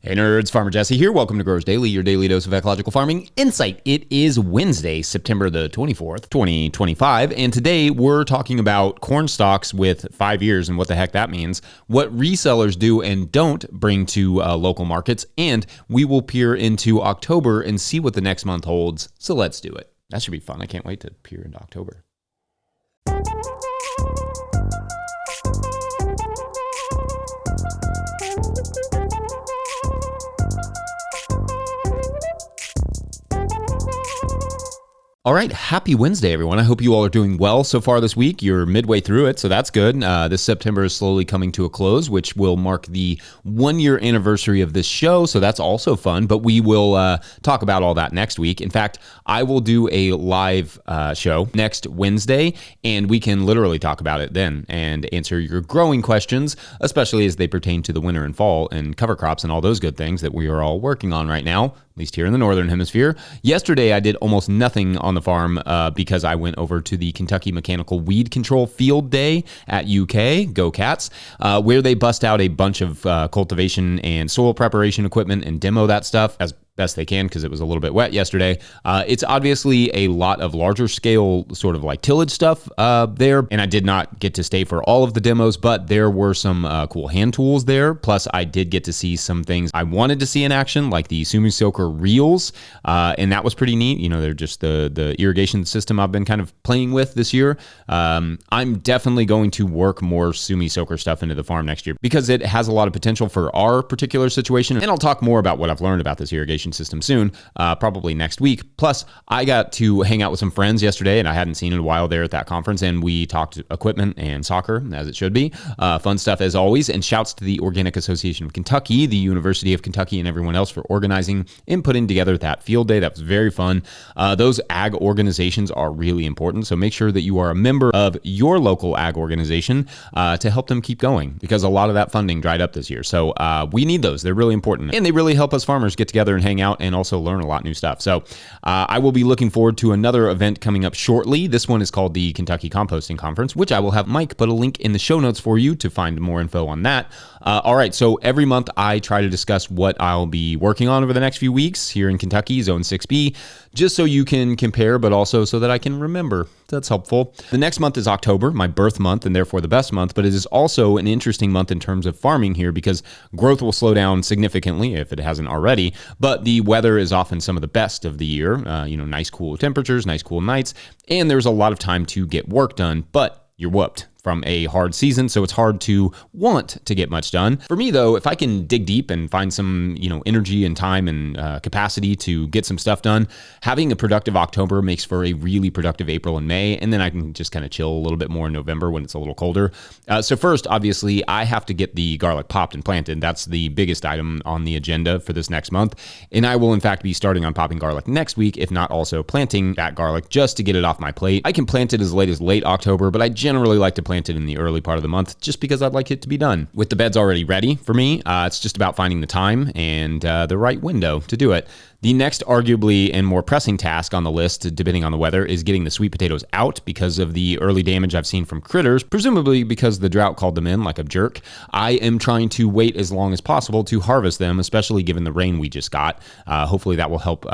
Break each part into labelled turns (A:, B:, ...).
A: Hey nerds, Farmer Jesse here. Welcome to Growers Daily, your daily dose of ecological farming insight. It is Wednesday, September the 24th, 2025, and today we're talking about corn stalks with 5 years and what the heck that means, what resellers do and don't bring to local markets, and we will peer into October and see what the next month holds. So let's do it. That should be fun. I can't wait to peer into October. All right, happy Wednesday, everyone. I hope you all are doing well so far this week. You're midway through it, so that's good. This September is slowly coming to a close, which will mark the 1-year anniversary of this show, so that's also fun, but we will talk about all that next week. In fact, I will do a live show next Wednesday, and we can literally talk about it then and answer your growing questions, especially as they pertain to the winter and fall and cover crops and all those good things that we are all working on right now, at least here in the Northern Hemisphere. Yesterday, I did almost nothing on the farm because I went over to the Kentucky Mechanical Weed Control Field Day at UK, Go Cats, where they bust out a bunch of cultivation and soil preparation equipment and demo that stuff as best they can because it was a little bit wet yesterday. It's obviously a lot of larger scale sort of like tillage stuff there, and I did not get to stay for all of the demos, but there were some cool hand tools there. Plus, I did get to see some things I wanted to see in action, like the Sumi Soaker reels, and that was pretty neat. You know, they're just the irrigation system I've been kind of playing with this year. I'm definitely going to work more Sumi Soaker stuff into the farm next year because it has a lot of potential for our particular situation, and I'll talk more about what I've learned about this irrigation system soon, probably next week. Plus, I got to hang out with some friends yesterday, and I hadn't seen in a while there at that conference, and we talked equipment and soccer, as it should be. Fun stuff as always, and shouts to the Organic Association of Kentucky, the University of Kentucky, and everyone else for organizing and putting together that field day. That was very fun. Those ag organizations are really important, so make sure that you are a member of your local ag organization to help them keep going, because a lot of that funding dried up this year. So we need those. They're really important, and they really help us farmers get together and hang out and also learn a lot of new stuff. So I will be looking forward to another event coming up shortly. This one is called the Kentucky Composting Conference, which I will have Mike put a link in the show notes for you to find more info on that. All right, so every month I try to discuss what I'll be working on over the next few weeks here in Kentucky, Zone 6B, just so you can compare, but also so that I can remember. That's helpful. The next month is October, my birth month, and therefore the best month, but it is also an interesting month in terms of farming here because growth will slow down significantly if it hasn't already, but the weather is often some of the best of the year. Nice cool temperatures, nice cool nights, and there's a lot of time to get work done, but you're whooped from a hard season, so it's hard to want to get much done. For me, though, if I can dig deep and find some, energy and time and capacity to get some stuff done, having a productive October makes for a really productive April and May, and then I can just kind of chill a little bit more in November when it's a little colder. So first, obviously, I have to get the garlic popped and planted. That's the biggest item on the agenda for this next month, and I will, in fact, be starting on popping garlic next week, if not also planting that garlic just to get it off my plate. I can plant it as late October, but I generally like to plant it in the early part of the month just because I'd like it to be done. With the beds already ready for me, it's just about finding the time and the right window to do it. The next arguably and more pressing task on the list, depending on the weather, is getting the sweet potatoes out because of the early damage I've seen from critters, presumably because the drought called them in like a jerk. I am trying to wait as long as possible to harvest them, especially given the rain we just got. Hopefully that will help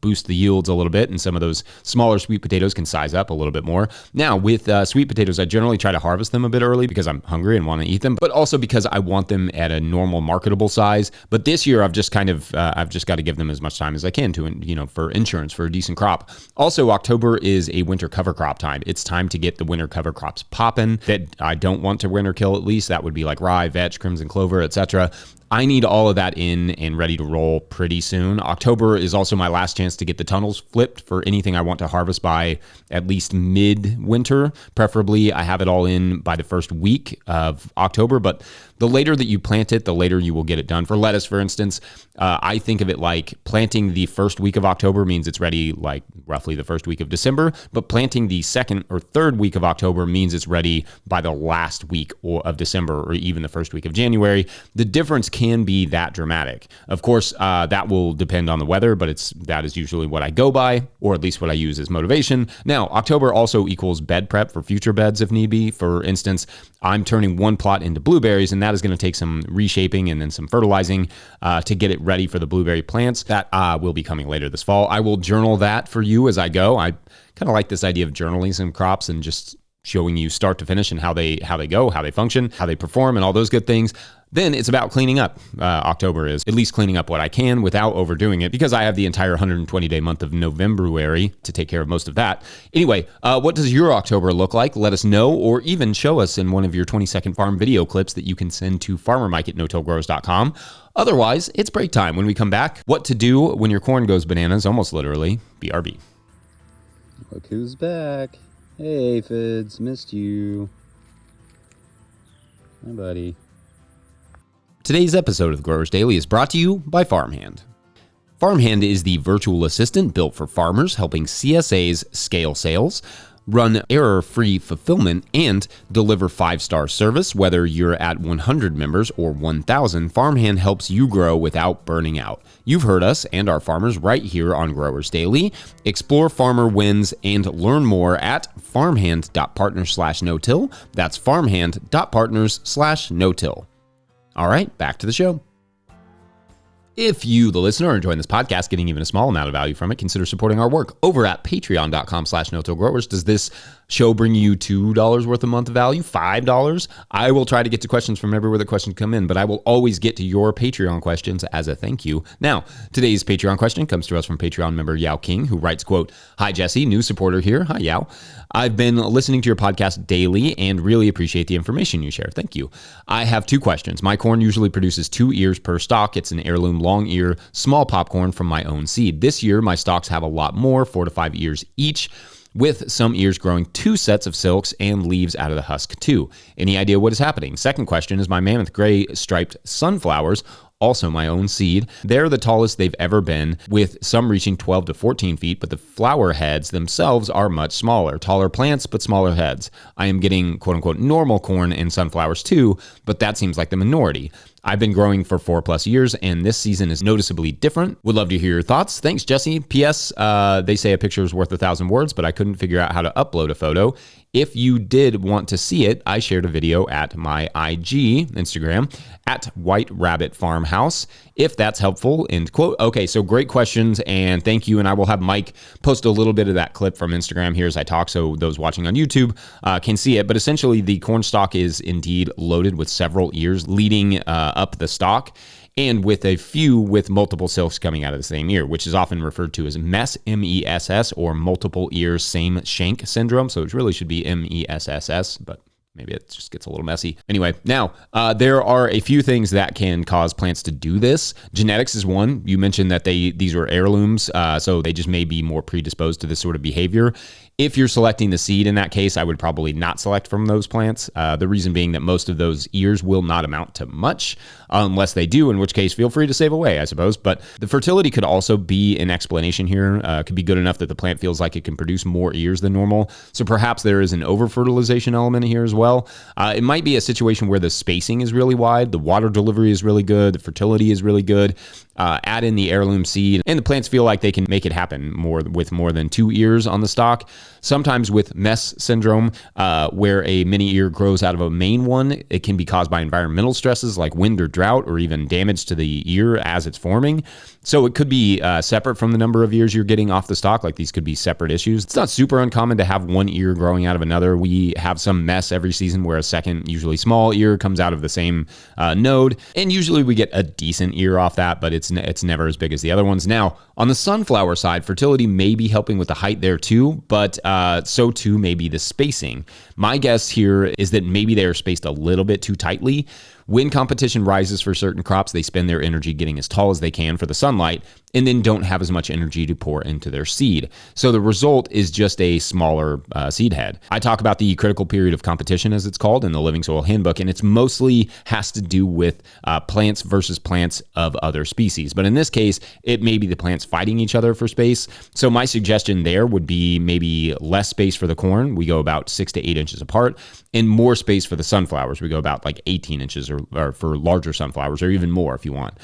A: boost the yields a little bit, and some of those smaller sweet potatoes can size up a little bit more. Now, with sweet potatoes, I generally try to harvest them a bit early because I'm hungry and want to eat them, but also because I want them at a normal marketable size. But this year, I've just got to give them as much time as I can to, for insurance for a decent crop. Also, October is a winter cover crop time. It's time to get the winter cover crops popping that I don't want to winter kill, at least. That would be like rye, vetch, crimson clover, etc. I need all of that in and ready to roll pretty soon. October is also my last chance to get the tunnels flipped for anything I want to harvest by at least mid-winter. Preferably, I have it all in by the first week of October, but the later that you plant it, the later you will get it done. For lettuce, for instance, I think of it like planting the first week of October means it's ready like roughly the first week of December, but planting the second or third week of October means it's ready by the last week of December or even the first week of January. The difference can be that dramatic. Of course, that will depend on the weather, but that is usually what I go by, or at least what I use as motivation. Now, October also equals bed prep for future beds if need be. For instance, I'm turning one plot into blueberries, and that is going to take some reshaping and then some fertilizing to get it ready for the blueberry plants. That will be coming later this fall. I will journal that for you as I go. I kind of like this idea of journaling some crops and just showing you start to finish and how they go, how they function, how they perform, and all those good things. Then it's about cleaning up. October is at least cleaning up what I can without overdoing it, because I have the entire 120-day month of November to take care of most of that. Anyway, what does your October look like? Let us know, or even show us in one of your 20-second farm video clips that you can send to farmermike@notillgrowers.com. Otherwise, it's break time. When we come back, what to do when your corn goes bananas, almost literally, BRB.
B: Look who's back. Hey, Fids, missed you. Hi, buddy.
A: Today's episode of the Growers Daily is brought to you by Farmhand. Farmhand is the virtual assistant built for farmers, helping CSAs scale sales, run error-free fulfillment, and deliver 5-star service. Whether you're at 100 members or 1,000, Farmhand helps you grow without burning out. You've heard us and our farmers right here on Growers Daily. Explore farmer wins and learn more at farmhand.partners/no-till. That's farmhand.partners/no-till. All right, back to the show. If you, the listener, are enjoying this podcast, getting even a small amount of value from it, consider supporting our work over at patreon.com/no-till-growers. Does this show bring you $2 worth a month of value? $5? I will try to get to questions from everywhere the questions come in, but I will always get to your Patreon questions as a thank you. Now, today's Patreon question comes to us from Patreon member Yao King, who writes, quote, "Hi, Jesse, new supporter here." Hi, Yao. "I've been listening to your podcast daily and really appreciate the information you share. Thank you. I have 2 questions. My corn usually produces 2 ears per stalk. It's an heirloom long ear, small popcorn from my own seed. This year, my stalks have a lot more, 4 to 5 ears each, with some ears growing 2 sets of silks and leaves out of the husk too. Any idea what is happening? Second question is my mammoth gray striped sunflowers, also my own seed. They're the tallest they've ever been, with some reaching 12 to 14 feet, but the flower heads themselves are much smaller. Taller plants, but smaller heads. I am getting quote-unquote normal corn and sunflowers too, but that seems like the minority. I've been growing for 4+ years, and this season is noticeably different. Would love to hear your thoughts. Thanks, Jesse. P.S. They say a picture is worth 1,000 words, but I couldn't figure out how to upload a photo. If you did want to see it, I shared a video at my IG, Instagram, at White Rabbit Farmhouse, if that's helpful," end quote. Okay, so great questions, and thank you. And I will have Mike post a little bit of that clip from Instagram here as I talk, so those watching on YouTube can see it. But essentially, the corn stalk is indeed loaded with several ears leading up the stalk, and with a few with multiple silks coming out of the same ear, which is often referred to as MESS, M-E-S-S, or multiple ears, same shank syndrome. So it really should be M-E-S-S-S, but maybe it just gets a little messy. Anyway, now, there are a few things that can cause plants to do this. Genetics is one. You mentioned that these were heirlooms, so they just may be more predisposed to this sort of behavior. If you're selecting the seed in that case, I would probably not select from those plants. The reason being that most of those ears will not amount to much unless they do, in which case feel free to save away, I suppose. But the fertility could also be an explanation here. Could be good enough that the plant feels like it can produce more ears than normal. So perhaps there is an over-fertilization element here as well. It might be a situation where the spacing is really wide, the water delivery is really good, the fertility is really good. Add in the heirloom seed, and the plants feel like they can make it happen with more than 2 ears on the stalk. Sometimes with MESS syndrome, where a mini ear grows out of a main one, it can be caused by environmental stresses like wind or drought, or even damage to the ear as it's forming. So it could be separate from the number of ears you're getting off the stalk. Like these could be separate issues. It's not super uncommon to have one ear growing out of another. We have some MESS every season where a second, usually small ear comes out of the same node. And usually we get a decent ear off that, but it's never as big as the other ones. Now, on the sunflower side, fertility may be helping with the height there too, but so too may be the spacing. My guess here is that maybe they are spaced a little bit too tightly. When competition rises for certain crops, they spend their energy getting as tall as they can for the sunlight and then don't have as much energy to pour into their seed. So the result is just a smaller seed head. I talk about the critical period of competition, as it's called, in the Living Soil Handbook, and it's mostly has to do with plants versus plants of other species. But in this case, it may be the plants fighting each other for space. So my suggestion there would be maybe less space for the corn. We go about 6 to 8 inches apart, and more space for the sunflowers. We go about like 18 inches or for larger sunflowers, or even more if you want.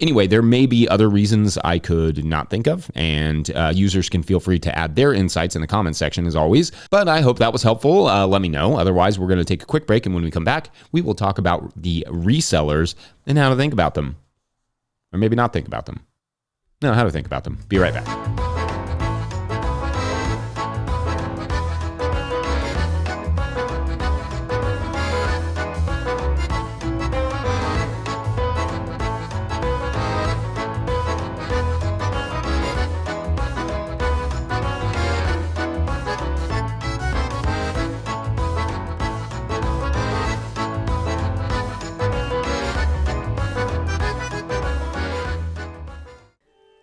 A: Anyway, there may be other reasons I could not think of, and users can feel free to add their insights in the comments section as always. But I hope that was helpful. Let me know. Otherwise, we're going to take a quick break, and when we come back, we will talk about the resellers and how to think about them. Or maybe not think about them. No, how to think about them. Be right back.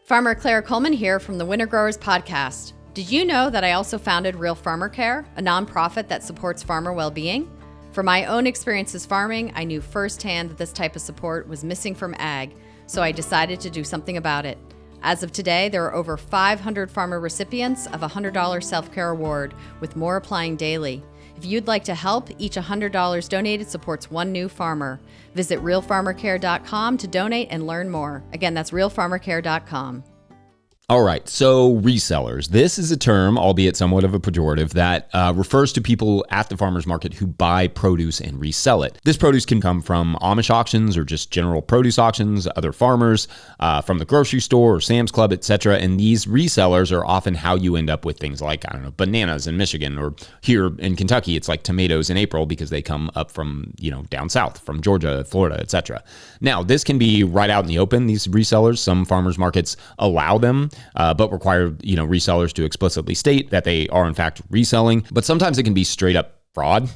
C: Farmer Claire Coleman here from the Winter Growers Podcast. Did you know that I also founded Real Farmer Care, a nonprofit that supports farmer well-being? From my own experiences farming, I knew firsthand that this type of support was missing from ag, so I decided to do something about it. As of today, there are over 500 farmer recipients of a $100 self-care award, with more applying daily. If you'd like to help, each $100 donated supports one new farmer. Visit realfarmercare.com to donate and learn more. Again, that's realfarmercare.com.
A: All right, so resellers. This is a term, albeit somewhat of a pejorative, that refers to people at the farmer's market who buy produce and resell it. This produce can come from Amish auctions or just general produce auctions, other farmers, from the grocery store or Sam's Club, etc. And these resellers are often how you end up with things like, I don't know, bananas in Michigan, or here in Kentucky, it's like tomatoes in April because they come up from, down south, from Georgia, Florida, etc. Now, this can be right out in the open, these resellers. Some farmers markets allow them, but require, resellers to explicitly state that they are in fact reselling. But sometimes it can be straight up fraud.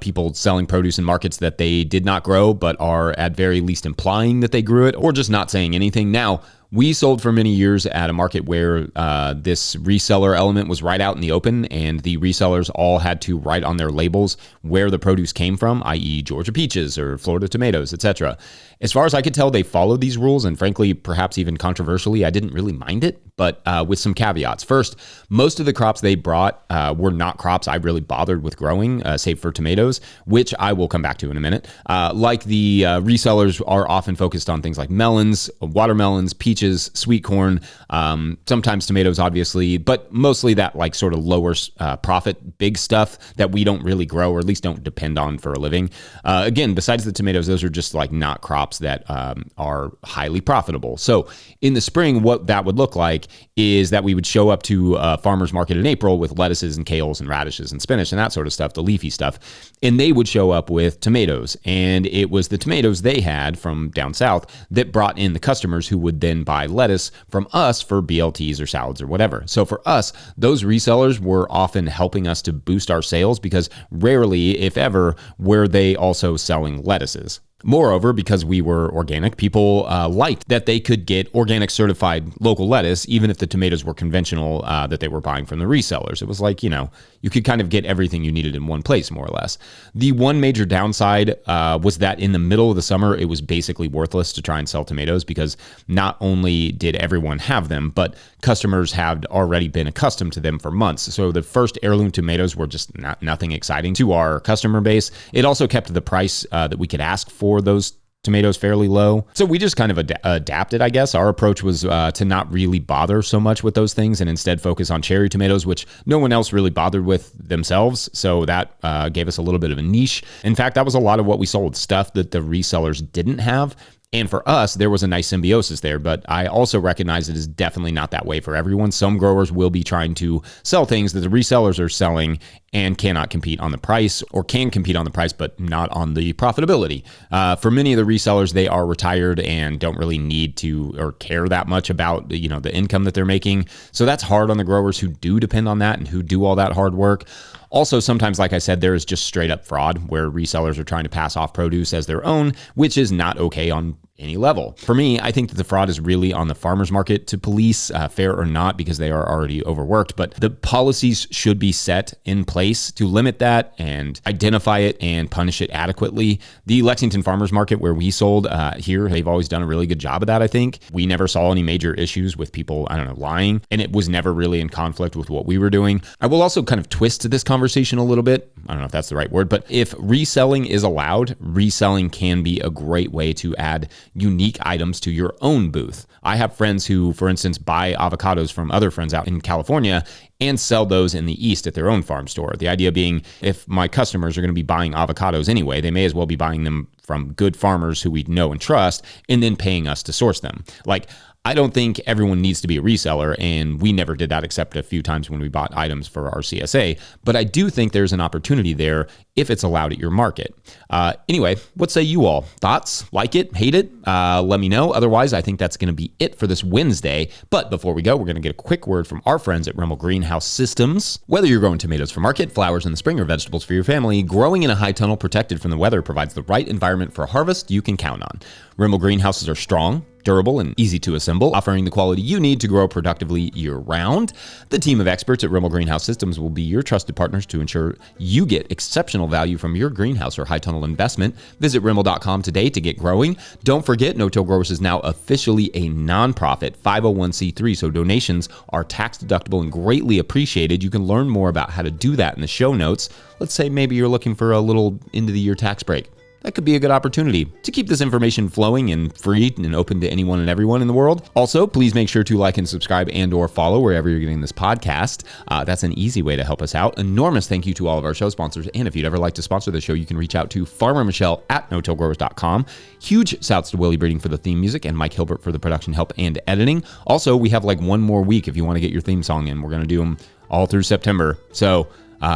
A: People selling produce in markets that they did not grow, but are at very least implying that they grew it, or just not saying anything. Now, we sold for many years at a market where this reseller element was right out in the open, and the resellers all had to write on their labels where the produce came from, i.e. Georgia peaches or Florida tomatoes, etc. As far as I could tell, they followed these rules, and frankly, perhaps even controversially, I didn't really mind it, but with some caveats. First, most of the crops they brought were not crops I really bothered with growing, save for tomatoes, which I will come back to in a minute. Like the resellers are often focused on things like melons, watermelons, peaches, sweet corn, sometimes tomatoes, obviously, but mostly that like sort of lower profit, big stuff that we don't really grow, or at least don't depend on for a living. Again, besides the tomatoes, those are just like not crops that are highly profitable. So in the spring, what that would look like is that we would show up to a farmer's market in April with lettuces and kales and radishes and spinach and that sort of stuff, the leafy stuff. And they would show up with tomatoes. And it was the tomatoes they had from down south that brought in the customers who would then buy lettuce from us for BLTs or salads or whatever. So for us, those resellers were often helping us to boost our sales, because rarely, if ever, were they also selling lettuces. Moreover, because we were organic, people liked that they could get organic certified local lettuce, even if the tomatoes were conventional that they were buying from the resellers. It was like, you could kind of get everything you needed in one place, more or less. The one major downside was that in the middle of the summer, it was basically worthless to try and sell tomatoes, because not only did everyone have them, but customers had already been accustomed to them for months. So the first heirloom tomatoes were just nothing exciting to our customer base. It also kept the price that we could ask for those tomatoes fairly low. So we just kind of adapted, I guess. Our approach was to not really bother so much with those things, and instead focus on cherry tomatoes, which no one else really bothered with themselves. So that gave us a little bit of a niche. In fact, that was a lot of what we sold, stuff that the resellers didn't have. And for us, there was a nice symbiosis there, but I also recognize it is definitely not that way for everyone. Some growers will be trying to sell things that the resellers are selling and cannot compete on the price, or can compete on the price, but not on the profitability. For many of the resellers, they are retired and don't really need to or care that much about the income that they're making. So that's hard on the growers who do depend on that and who do all that hard work. Also, sometimes, like I said, there is just straight up fraud where resellers are trying to pass off produce as their own, which is not okay on any level. For me, I think that the fraud is really on the farmer's market to police, fair or not, because they are already overworked. But the policies should be set in place to limit that and identify it and punish it adequately. The Lexington farmer's market where we sold here, they've always done a really good job of that, I think. We never saw any major issues with people, lying, and it was never really in conflict with what we were doing. I will also kind of twist this conversation a little bit. I don't know if that's the right word, but if reselling is allowed, reselling can be a great way to add unique items to your own booth. I have friends who, for instance, buy avocados from other friends out in California and sell those in the East at their own farm store. The idea being, if my customers are going to be buying avocados anyway, they may as well be buying them from good farmers who we know and trust and then paying us to source them. Like, I don't think everyone needs to be a reseller, and we never did that except a few times when we bought items for our CSA, but I do think there's an opportunity there if it's allowed at your market. Anyway, what say you all? Thoughts? Like it? Hate it? Let me know. Otherwise, I think that's going to be it for this Wednesday. But before we go, we're going to get a quick word from our friends at Rimmel Greenhouse Systems. Whether you're growing tomatoes for market, flowers in the spring, or vegetables for your family, growing in a high tunnel protected from the weather provides the right environment for a harvest you can count on. Rimmel greenhouses are strong, durable, and easy to assemble, offering the quality you need to grow productively year-round. The team of experts at Rimmel Greenhouse Systems will be your trusted partners to ensure you get exceptional value from your greenhouse or high tunnel investment. Visit Rimmel.com today to get growing. Don't forget, No-Till Growers is now officially a nonprofit 501c3, so donations are tax deductible and greatly appreciated. You can learn more about how to do that in the show notes. Let's say maybe you're looking for a little end-of-the-year tax break. That could be a good opportunity to keep this information flowing and free and open to anyone and everyone in the world. Also, please make sure to like and subscribe and or follow wherever you're getting this podcast. That's an easy way to help us out. Enormous thank you to all of our show sponsors. And if you'd ever like to sponsor the show, you can reach out to Farmer Michelle at notillgrowers.com. Huge shouts to Willie Breeding for the theme music and Mike Hilbert for the production help and editing. Also, we have like one more week if you want to get your theme song in. We're going to do them all through September. So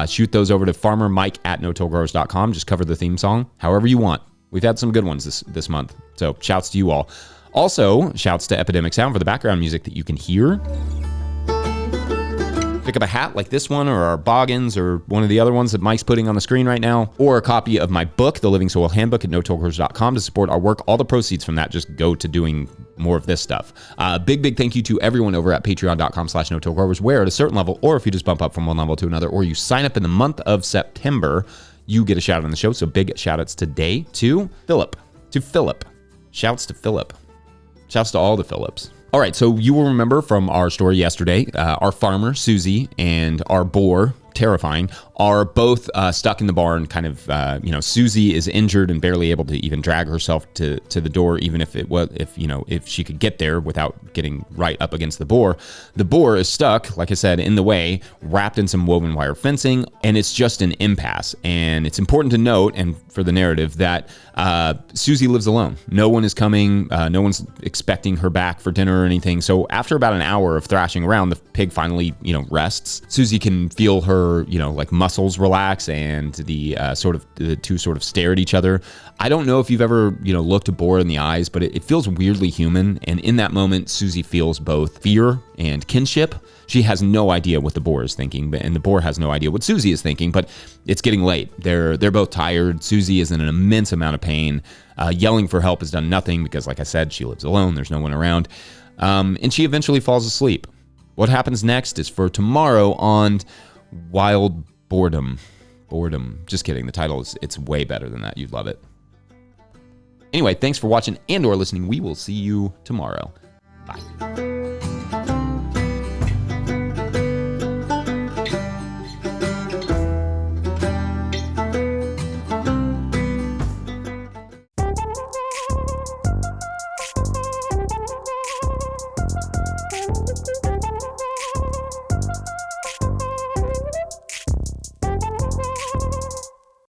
A: shoot those over to farmermike at notillgrowers.com. Just cover the theme song however you want. We've had some good ones this month, so shouts to you all. Also, shouts to Epidemic Sound for the background music that you can hear. Pick up a hat like this one, or our Boggins, or one of the other ones that Mike's putting on the screen right now, or a copy of my book, The Living Soil Handbook, at notillgrowers.com to support our work. All the proceeds from that just go to doing more of this stuff. Big thank you to everyone over at patreon.com/notillgrowers, where at a certain level, or if you just bump up from one level to another, or you sign up in the month of September, you get a shout out on the show. So big shout outs today to Philip. Shouts to Philip. Shouts to all the Phillips. All right, so you will remember from our story yesterday, our farmer, Susie, and our boar, Terrifying, are both stuck in the barn, kind of, Susie is injured and barely able to even drag herself to the door, even if she could get there without getting right up against the boar. The boar is stuck, like I said, in the way, wrapped in some woven wire fencing, and it's just an impasse. And it's important to note, and for the narrative, that Susie lives alone. No one is coming. No one's expecting her back for dinner or anything. So after about an hour of thrashing around, the pig finally, rests. Susie can feel her, muscles relax, and the two sort of stare at each other. I don't know if you've ever, looked a boar in the eyes, but it feels weirdly human. And in that moment, Susie feels both fear and kinship. She has no idea what the boar is thinking, and the boar has no idea what Susie is thinking, but it's getting late. They're both tired. Susie is in an immense amount of pain. Yelling for help has done nothing because, like I said, she lives alone. There's no one around. And she eventually falls asleep. What happens next is for tomorrow on Wild Boredom. Just kidding. The title it's way better than that. You'd love it. Anyway, thanks for watching and or listening. We will see you tomorrow. Bye.